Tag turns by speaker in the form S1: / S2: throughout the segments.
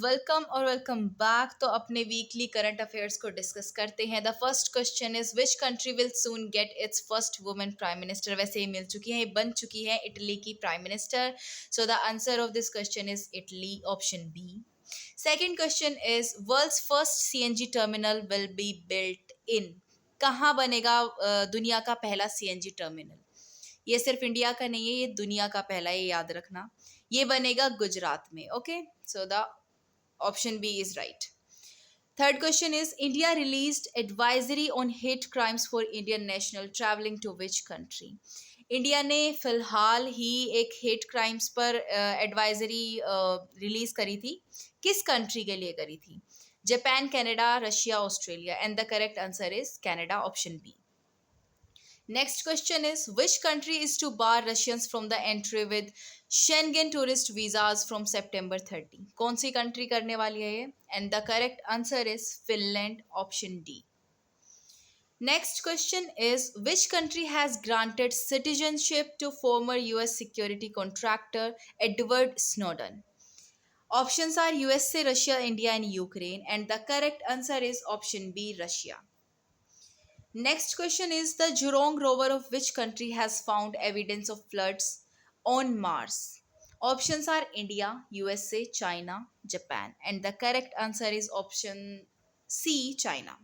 S1: Welcome और welcome back. तो अपने वीकली करंट अफेयर्स को डिस्कस करते हैं। The first question is which country will soon gate it's first women prime minister. वैसे ही मिल चुकी है, बन चुकी है इटली की prime minister. So the answer of this question is Italy, option B. Second question is world's first CNG terminal will be built in. कहाँ बनेगा दुनिया का पहला सीएनजी टर्मिनल? ये सिर्फ इंडिया का नहीं है, ये दुनिया का पहला, ये याद रखना। ये बनेगा गुजरात में। Okay, so the option B is right. Third question is India released advisory on hate crimes for Indian national travelling to which country. India ने फिलहाल ही एक हेट क्राइम्स पर एडवाइजरी रिलीज करी थी। किस कंट्री के लिए करी थी? Japan, Canada, Russia, Australia. And the correct answer is Canada, option B. Next question is which country is to bar Russians from the entry with Schengen tourist visas from September 30? कौन सी country करने वाली है ये? And the correct answer is Finland, option D. Next question is which country has granted citizenship to former US security contractor Edward Snowden? Options are USA, Russia, India, and Ukraine. And the correct answer is option B, Russia. Next question is the Jurong rover of which country has found evidence of floods on Mars? Options are India, USA, China, Japan. And the correct answer is option C, China.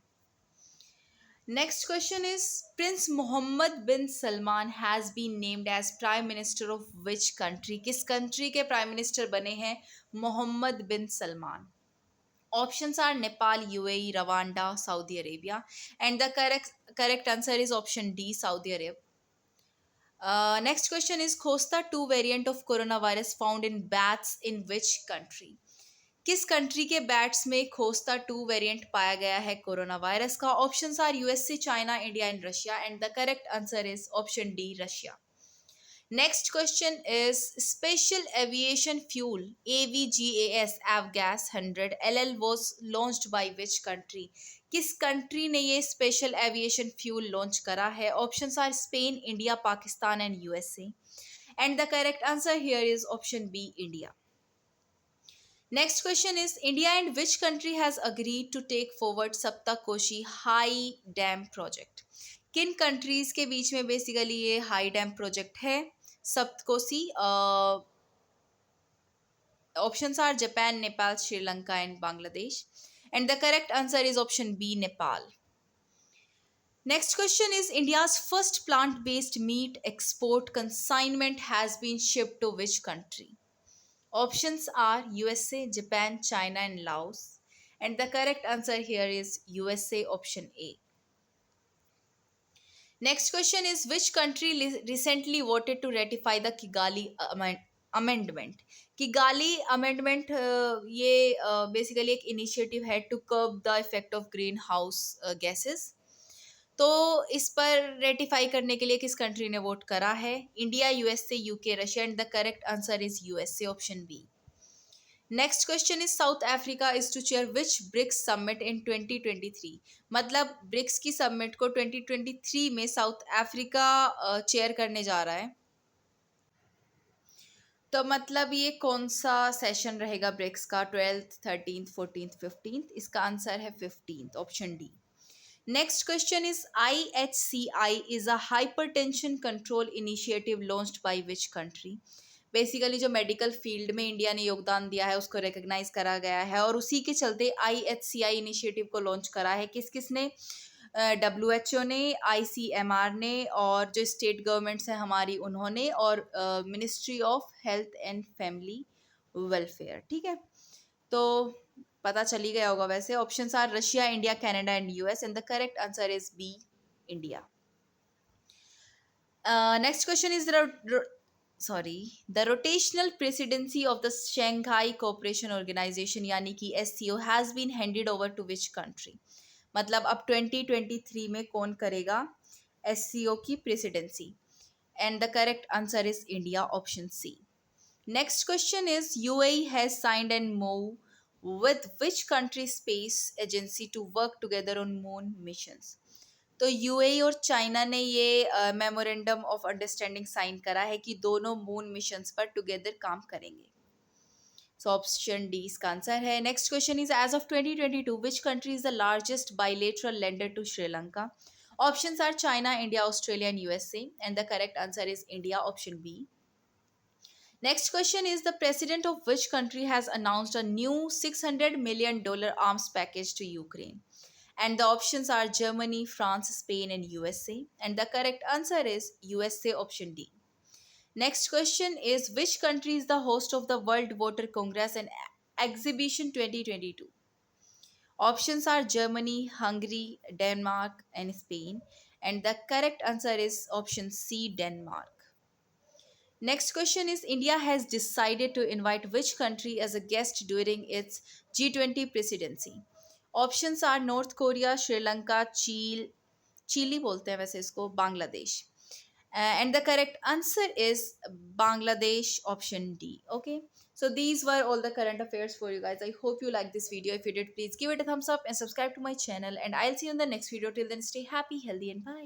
S1: Next question is Prince Mohammed bin Salman has been named as Prime Minister of which country? किस country के Prime Minister बने हैं मोहम्मद बिन Salman? Options are Nepal, UAE, Rwanda, Saudi Arabia, and the correct answer is option D, Saudi Arabia. Next question is Khosta 2 variant of coronavirus found in bats in which country? किस country के bats में Khosta 2 variant पाया गया है corona virus का? Options are USA, China, India and Russia. And the correct answer is option D, Russia. Next question is Special Aviation Fuel AVGAS Avgas 100 LL was launched by which country? किस country ने ये special aviation fuel launch करा है? Options are Spain, India, Pakistan and USA. And the correct answer here is option B, India. Next question is India and which country has agreed to take forward Saptakoshi High Dam project? किन countries के बीच में basically ये high dam project है Saptakosi? Options are Japan, Nepal, Sri Lanka and Bangladesh. And the correct answer is option B, Nepal. Next question is India's first plant-based meat export consignment has been shipped to which country? Options are USA, Japan, China, and Laos. And the correct answer here is USA, option A. Next question is which country recently voted to ratify the Kigali amendment? Kigali amendment ये basically एक initiative है to curb the effect of greenhouse gases. तो इस पर ratify करने के लिए किस कंट्री ने वोट करा है? India, USA, UK, Russia. And the correct answer is USA, option B. Next question is South Africa is to chair which BRICS summit in 2023. मतलब ब्रिक्स की समिट को 2023 में साउथ अफ्रीका चेयर करने जा रहा है. तो मतलब ये कौन सा सेशन रहेगा ब्रिक्स का? 12th, 13th, 14th, 15th. इसका आंसर है 15th, option D. Next question is IHCI is a hypertension control initiative launched by which country? Basically जो मेडिकल फील्ड में इंडिया ने योगदान दिया है उसको रिकग्नाइज करा गया है और उसी के चलते IHCI इनिशिएटिव को लॉन्च करा है. किस किस ने? WHO ने, ICMR ने, और जो स्टेट गवर्नमेंट्स हैं हमारी उन्होंने, और ministry of health and family welfare. ठीक है, तो पता चली गया होगा वैसे. Options are Russia, India, Canada and US. And the correct answer is B, India. Next question is the rotational presidency of the Shanghai Cooperation Organization यानी कि SCO has been handed over to which country? मतलब अब 2023 में कौन करेगा SCO की presidency? And the correct answer is India, option C. Next question is UAE has signed an MOU with which country space agency to work together on moon missions? तो UAE और China ने ये memorandum of understanding sign करा है कि दोनों moon missions पर together काम करेंगे. सो ऑप्शन डी इसका आंसर है। Next question is as of 2022 which country is the largest bilateral lender to Sri Lanka? Options are China, India, Australia and USA and the correct answer is India, option B. Next question is the president of which country has announced a new $600 million arms package to Ukraine? And the options are Germany, France, Spain, and USA. And the correct answer is USA, option D. Next question is which country is the host of the World Water Congress and Exhibition 2022? Options are Germany, Hungary, Denmark, and Spain. And the correct answer is option C, Denmark. Next question is India has decided to invite which country as a guest during its G20 presidency? Options are North Korea, Sri Lanka, Chile बोलते हैं वैसे इसको, Bangladesh. And the correct answer is Bangladesh, option D. Okay, so these were all the current affairs for you guys. I hope you liked this video. If you did, please give it a thumbs up and subscribe to my channel, and I'll see you in the next video. Till then, stay happy, healthy, and bye.